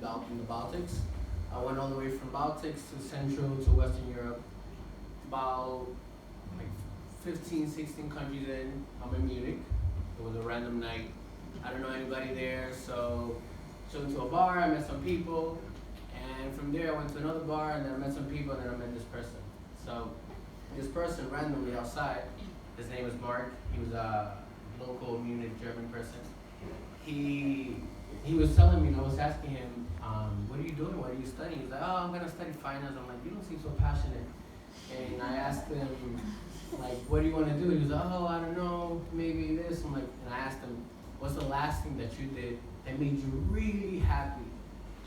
in the Baltics. I went all the way from Baltics to Central to Western Europe. About like 15, 16 countries in. I'm in Munich. It was a random night. I don't know anybody there, so went to a bar, I met some people, and from there I went to another bar, and then I met some people, and then I met this person. So this person randomly outside, his name was Mark. He was a local Munich German person. He was telling me, and I was asking him, what are you doing? What are you studying? He's like, oh, I'm gonna study finance. I'm like, you don't seem so passionate. And I asked him, like, what do you want to do? He was like, oh, I don't know, maybe this. I'm like, and I asked him, what's the last thing that you did that made you really happy,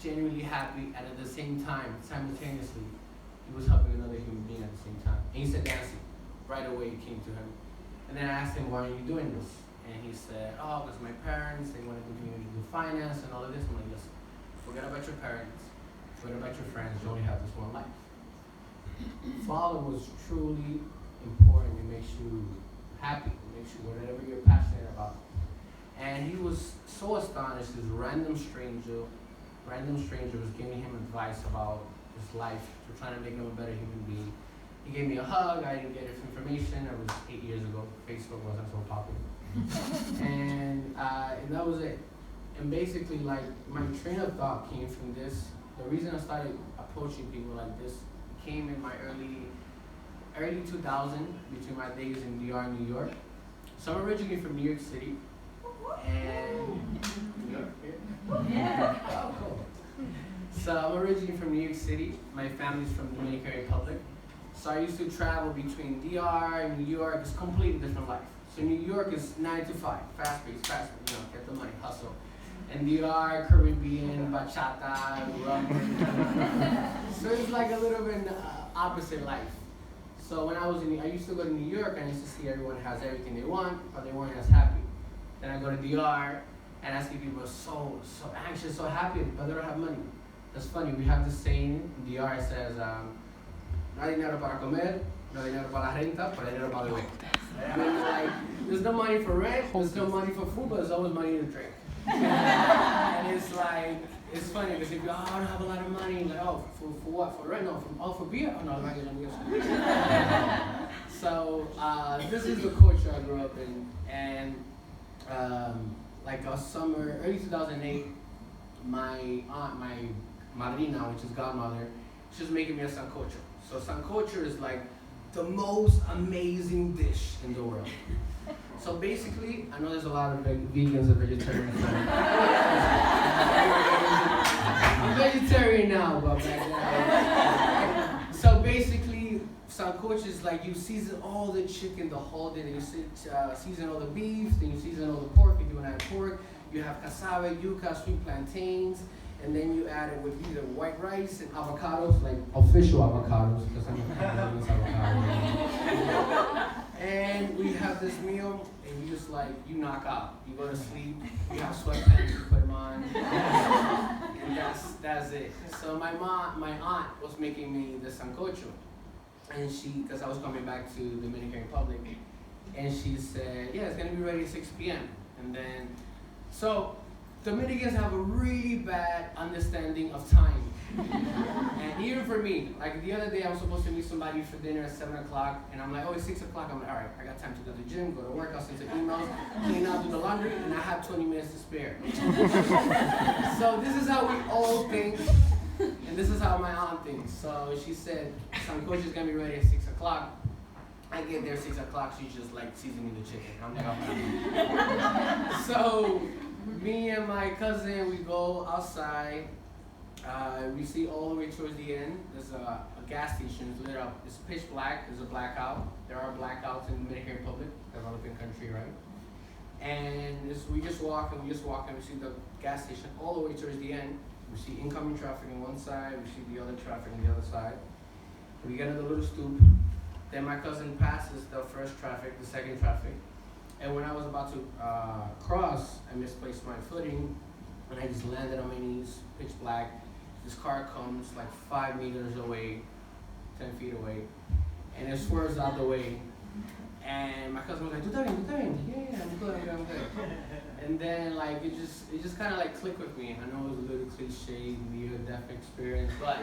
genuinely happy, and at the same time, simultaneously, he was helping another human being at the same time. And he said dancing. Right away it came to him. And then I asked him, why are you doing this? And he said, oh, because my parents, they wanted me to do finance and all of this. I'm like, listen, forget about your parents, forget about your friends, you only have this one life. Father was truly important. It makes you happy, it makes you whatever you're passionate about. And he was so astonished, this random stranger was giving him advice about his life, to trying to make him a better human being. He gave me a hug, I didn't get his information, that was 8 years ago, Facebook wasn't so popular. and that was it. And basically, like, my train of thought came from this. The reason I started approaching people like this came in my early 2000, between my days in DR, New York. So I'm originally from New York City. And New York, yeah. Oh, cool. So I'm originally from New York City. My family's from the Dominican Republic. So I used to travel between DR and New York. It's a completely different life. So New York is 9 to 5, fast-paced, get the money, hustle. And DR, Caribbean, bachata, rum. So it's like a little bit opposite life. So when I used to go to New York, I used to see everyone has everything they want, but they weren't as happy. Then I go to DR, and I see people so anxious, so happy, but they don't have money. That's funny. We have this saying in DR. It says, "No hay dinero para comer, no hay dinero para la renta, pero hay dinero para beber." I mean, like, there's no money for rent, there's no money for food, but there's always money to drink. And it's like, it's funny because if you, I don't have a lot of money, like, oh, for what? For rent? No, for beer? Oh, no, I'm not getting So, this is the culture I grew up in. And, like a summer, early 2008, my aunt, my madrina, which is godmother, she was making me a sancocho. So sancocho is like the most amazing dish in the world. So basically, I know there's a lot of vegans and vegetarians. I'm vegetarian now, but back then. So basically, sancocho is like you season all the chicken the whole day. Then you season all the beef, then you season all the pork if you want to add pork. You have cassava, yuca, sweet plantains, and then you add it with either white rice and avocados, like official avocados, because I'm not avocado. And we have this meal, and you just like, you knock out. You go to sleep, you have sweatpants, you put them on, and that's it. So my aunt was making me the sancocho, and because I was coming back to the Dominican Republic, and she said, yeah, it's gonna be ready at 6 p.m. And then, so Dominicans have a really bad understanding of time. And even for me, like the other day I was supposed to meet somebody for dinner at 7 o'clock, and I'm like, oh, it's 6 o'clock. I'm like, all right, I got time to go to the gym, go to work, I'll send some emails, clean out, do the laundry, and I have 20 minutes to spare. So this is how we all think, and this is how my aunt thinks. So she said, sancocho is gonna be ready at 6 o'clock. I get there 6 o'clock, she's just like seasoning the chicken. I'm like, oh. So me and my cousin, we go outside. We see all the way towards the end. There's a gas station. It's lit up. It's pitch black. There's a blackout. There are blackouts in the Dominican Republic, developing country, right? And we just walk and we see the gas station all the way towards the end. We see incoming traffic on one side. We see the other traffic on the other side. We get in the little stoop. Then my cousin passes the first traffic, the second traffic. And when I was about to cross, I misplaced my footing, and I just landed on my knees, pitch black. This car comes like 5 meters away, 10 feet away, and it swerves out the way. And my cousin was like, "Tú estás bien? Yeah, I'm good. And then like it just kind of like clicked with me. I know it was a little cliche, cliche near-death experience, but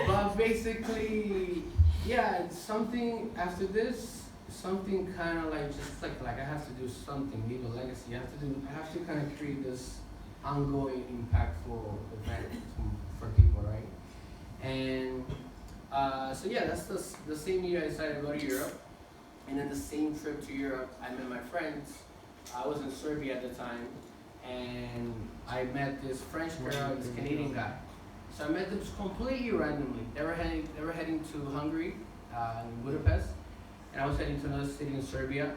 but basically, yeah, it's something after this, something kind of like just like I have to do something, leave a legacy. I have to kind of create this ongoing, impactful event for people, right? And so yeah, that's the same year I decided to go to Europe. And then the same trip to Europe, I met my friends. I was in Serbia at the time, and I met this French girl and this Canadian guy. So I met them just completely randomly. They were heading to Hungary, in Budapest, and I was heading to another city in Serbia.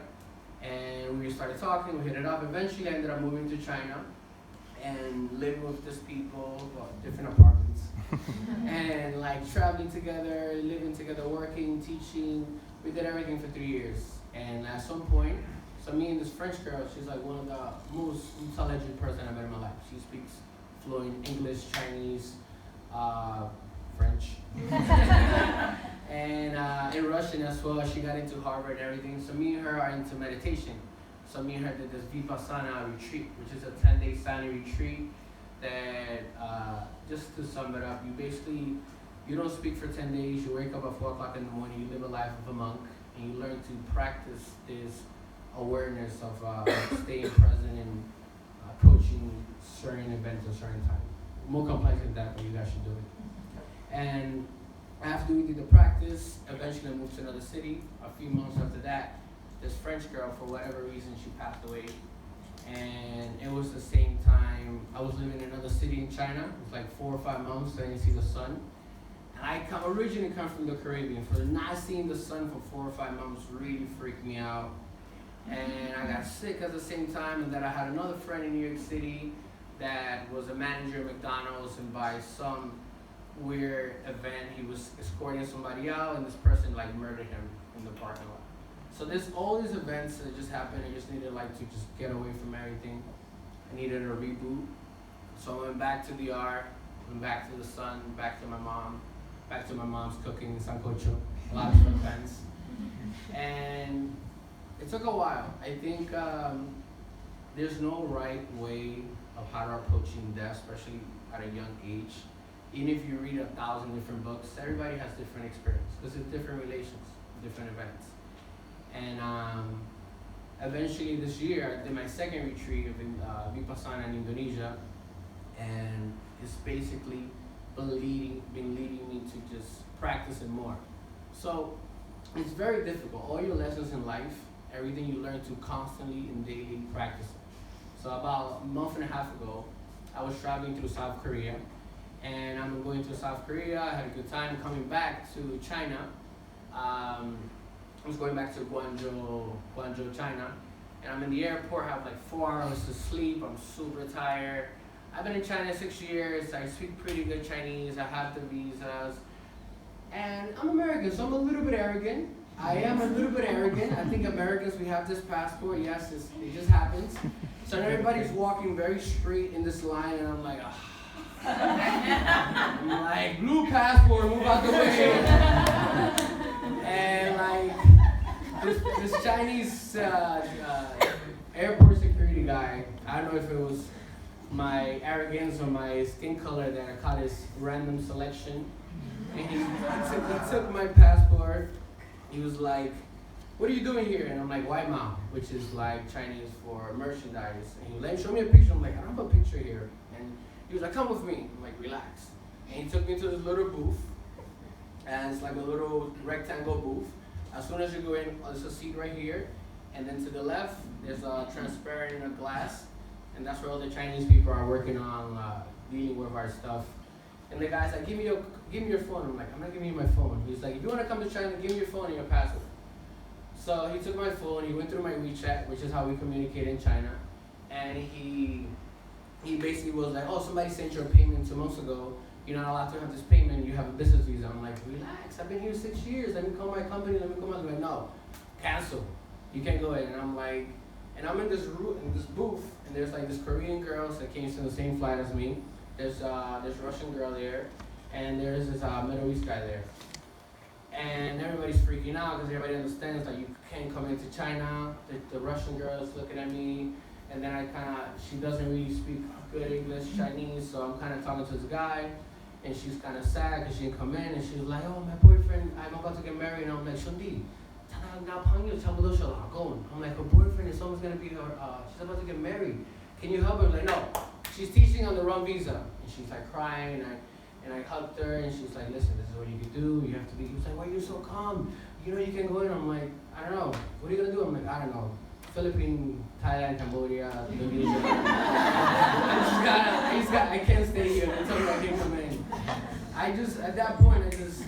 And we started talking, we hit it up. Eventually, I ended up moving to China and living with these people, well, different apartments, and like traveling together, living together, working, teaching. We did everything for 3 years. And at some point, so me and this French girl, she's like one of the most intelligent person I've met in my life. She speaks fluent English, Chinese, French, and in Russian as well. She got into Harvard and everything. So me and her are into meditation. So me and her did this Vipassana retreat, which is a 10-day silent retreat that, just to sum it up, you don't speak for 10 days, you wake up at 4 o'clock in the morning, you live a life of a monk, and you learn to practice this awareness of staying present and approaching certain events at a certain time. More complex than that, but you guys should do it. And after we did the practice, eventually I moved to another city. A few months after that, this French girl, for whatever reason, she passed away. And it was the same time I was living in another city in China. It was like 4 or 5 months, I didn't see the sun. And I originally come from the Caribbean. For not seeing the sun for 4 or 5 months really freaked me out. And I got sick at the same time, and then I had another friend in New York City that was a manager at McDonald's, and by some weird event, he was escorting somebody out, and this person like murdered him in the parking lot. So there's all these events that just happened. I just needed like to just get away from everything. I needed a reboot. So I went back to the DR, went back to the sun, back to my mom, back to my mom's cooking sancocho, a lot of sweatpants. And it took a while. I think there's no right way of how to approaching death, especially at a young age. Even if you read 1,000 different books, everybody has different experience because it's different relations, different events. And eventually this year, I did my second retreat of Vipassana in Indonesia, and it's basically been leading me to just practice it more. So it's very difficult. All your lessons in life, everything you learn to constantly and daily practice it. So about a month and a half ago, I was traveling through South Korea, and I'm going to South Korea. I had a good time. Coming back to China, I was going back to Guangzhou, China, and I'm in the airport. I have like 4 hours to sleep. I'm super tired. I've been in China 6 years. I speak pretty good Chinese. I have the visas, and I'm American, so I'm a little bit arrogant. I am a little bit arrogant. I think Americans, we have this passport. Yes, it just happens. So everybody's walking very straight in this line, and I'm like, I'm like, blue passport, move out the way. And like this Chinese airport security guy, I don't know if it was my arrogance or my skin color that I caught his random selection. And he took my passport. He was like, "What are you doing here?" And I'm like, "Wai Mao," which is like Chinese for merchandise. And he was like, "Show me a picture." I'm like, "I don't have a picture here." And he was like, "Come with me." I'm like, "Relax." And he took me to this little booth. And it's like a little rectangle booth. As soon as you go in, there's a seat right here. And then to the left, there's a transparent in a glass. And that's where all the Chinese people are working on dealing with our stuff. And the guy's like, give me your phone. I'm like, "I'm not giving you my phone." He's like, "If you want to come to China, give me your phone and your passport." So he took my phone, he went through my WeChat, which is how we communicate in China. And he basically was like, "Oh, somebody sent you a payment 2 months ago. You're not allowed to have this payment. You have a business visa." I'm like, "Relax, I've been here 6 years. Let me call my company, let me call my..." Like, "No, cancel. You can't go in." And I'm like, and I'm in this booth, and there's like this Korean girl that came to the same flight as me. There's this Russian girl there, and there's this Middle East guy there. And everybody's freaking out because everybody understands that you can't come into China. The Russian girl is looking at me, And then she doesn't really speak good English, Chinese, so I'm kind of talking to this guy, and she's kind of sad because she didn't come in, and she's like, oh, my boyfriend, I'm about to get married, and I'm like, Shundi, I'm like, her boyfriend is almost going to be her, she's about to get married. Can you help her? I'm like, no, she's teaching on the wrong visa. And she's like crying, and I hugged her, and she's like, listen, this is what you can do, you have to be, he was like, why are you so calm? You know you can go in. I'm like, I don't know, what are you going to do? I'm like, I don't know. Philippines, Thailand, Cambodia, Indonesia. I can't stay here until I can come in. At that point, I just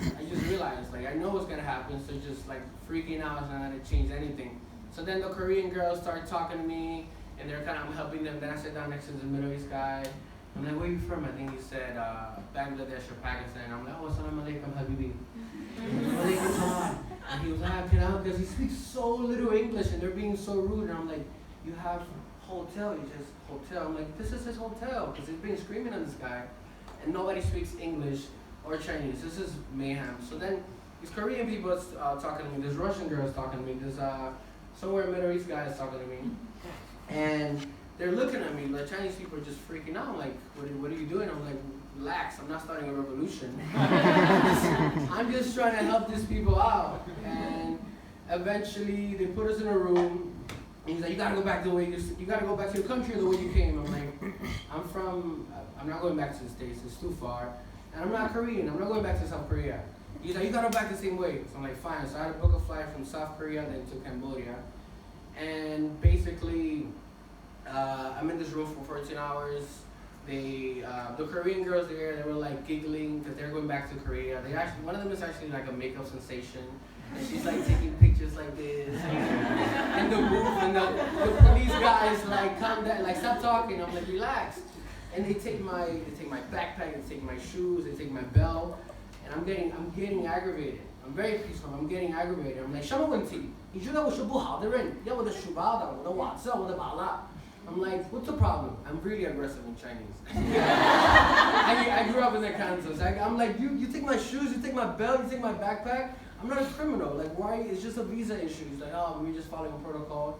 realized, like, I know what's gonna happen, so just like freaking out is not gonna change anything. So then the Korean girls started talking to me, and I'm helping them. Then I sat down next to the Middle East guy. I'm like, where are you from? I think he said Bangladesh or Pakistan. I'm like, oh, assalamu alaikum, habibi. Walaikum salam. And he was like, can I help? Because he speaks so little English, and they're being so rude. And I'm like, you have hotel, you just hotel. I'm like, this is his hotel, because he's been screaming at this guy, and nobody speaks English or Chinese. This is mayhem. So then these Korean people talking to me, there's Russian girls talking to me, there's somewhere Middle East guys talking to me, and they're looking at me. The Chinese people are just freaking out. I'm like, what are you doing? I'm like, relax, I'm not starting a revolution. I'm just trying to help these people out. And eventually they put us in a room, and he's like, you gotta go back to the way you gotta go back to your country the way you came. I'm like, I'm not going back to the States, it's too far. And I'm not Korean, I'm not going back to South Korea. He's like, you gotta go back the same way. So I'm like, fine. So I had to book a flight from South Korea then to Cambodia. And basically, I'm in this room for 14 hours. The Korean girls there, they were like giggling because they're going back to Korea. One of them is actually like a makeup sensation. And she's like taking pictures like this. And the booth, and the police guys like, calm down, like stop talking. I'm like, relax. And they take my backpack, they take my shoes, they take my belt, and I'm getting aggravated. I'm very peaceful. I'm getting aggravated. I'm like, 什么问题？你觉得我是不好的人？要我的书包的，我的袜子，我的包啦。I'm like, what's the problem? I'm really aggressive in Chinese. I grew up in the Kansas. I'm like, you take my shoes, you take my belt, you take my backpack. I'm not a criminal. Like, why? It's just a visa issue. He's like, oh, we're just following a protocol.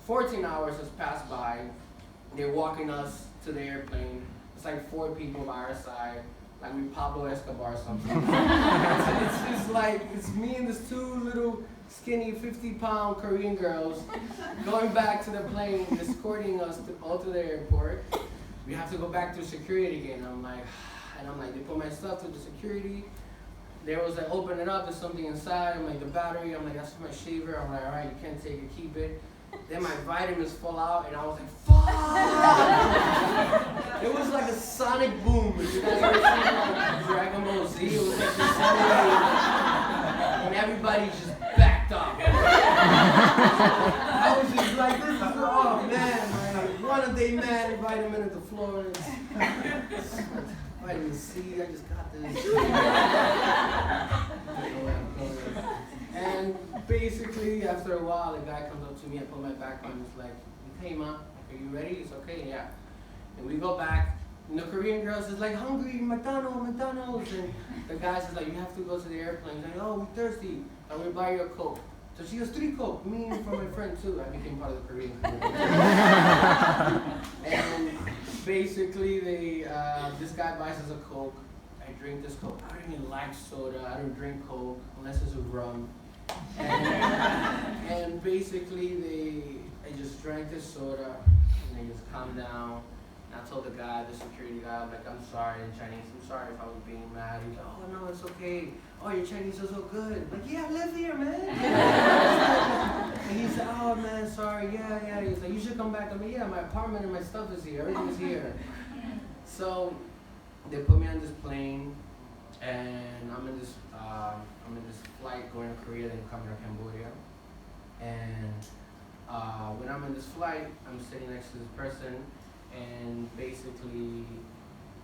14 hours has passed by. They're walking us to the airplane. It's like 4 people by our side, like we Pablo Escobar or something. It's just like, it's me and these 2 little skinny 50-pound Korean girls going back to the plane, escorting us all to the airport. We have to go back through security again. I'm like, they put my stuff through the security. They was like, open it up, there's something inside. I'm like, the battery. I'm like, that's my shaver. I'm like, all right, you can't take it, keep it. Then my vitamins fall out, and I was like, fuck! It was like a sonic boom. If you guys ever seen like Dragon Ball Z, it was like this wave, and everybody just backed up. I was just like, this is, oh man, one a day man, vitamin at the floor. Vitamin C, I just got this. And basically, after a while, the guy comes up to me, I put my back on, he's like, hey ma, are you ready? It's okay, yeah. And we go back, and the Korean girls is like, hungry, McDonald's. And the guy says like, you have to go to the airplane. He's like, oh, we're thirsty. I will buy you a Coke. So she goes, 3 Coke, me and for my friend too. I became part of the Korean community. And basically, this guy buys us a Coke. I drink this Coke. I don't even like soda. I don't drink Coke unless it's a rum. And basically, I just drank this soda, and they just calmed down. And I told the security guy, I'm like, I'm sorry in Chinese. I'm sorry if I was being mad. He's like, oh no, it's okay. Oh, your Chinese is so good. I'm like, yeah, I live here, man. And he said, oh man, sorry, yeah. He's like, you should come back. I'm like, yeah, my apartment and my stuff is here. Everything's here. So they put me on this plane, and I'm in this flight going to Korea, then coming to Cambodia. And when I'm in this flight, I'm sitting next to this person, and basically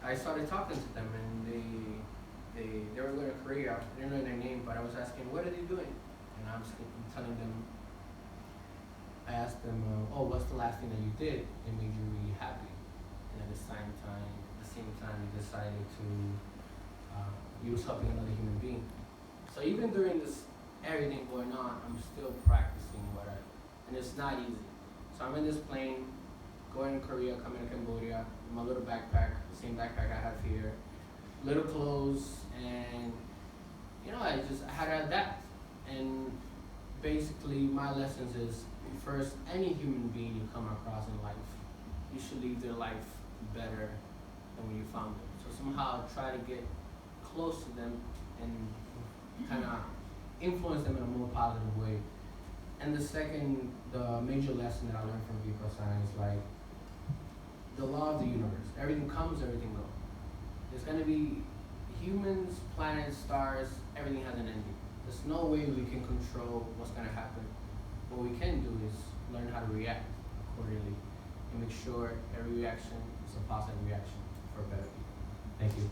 I started talking to them, and they were going to Korea. I didn't know their name, but I was asking, what are they doing? And I'm telling them, I asked them, oh, what's the last thing that you did that made you really happy? And at the same time, you decided to you was helping another human being. So even during this everything going on, I'm still practicing and it's not easy. So I'm in this plane, going to Korea, coming to Cambodia, my little backpack, the same backpack I have here, little clothes, and I had to adapt. And basically, my lessons is first, any human being you come across in life, you should leave their life better than when you found it. So somehow try to get close to them and kind of influence them in a more positive way. And the major lesson that I learned from Vipassana is like the law of the universe. Everything comes, everything goes. There's gonna be humans, planets, stars, everything has an ending. There's no way we can control what's gonna happen. What we can do is learn how to react accordingly and make sure every reaction is a positive reaction for better people. Thank you.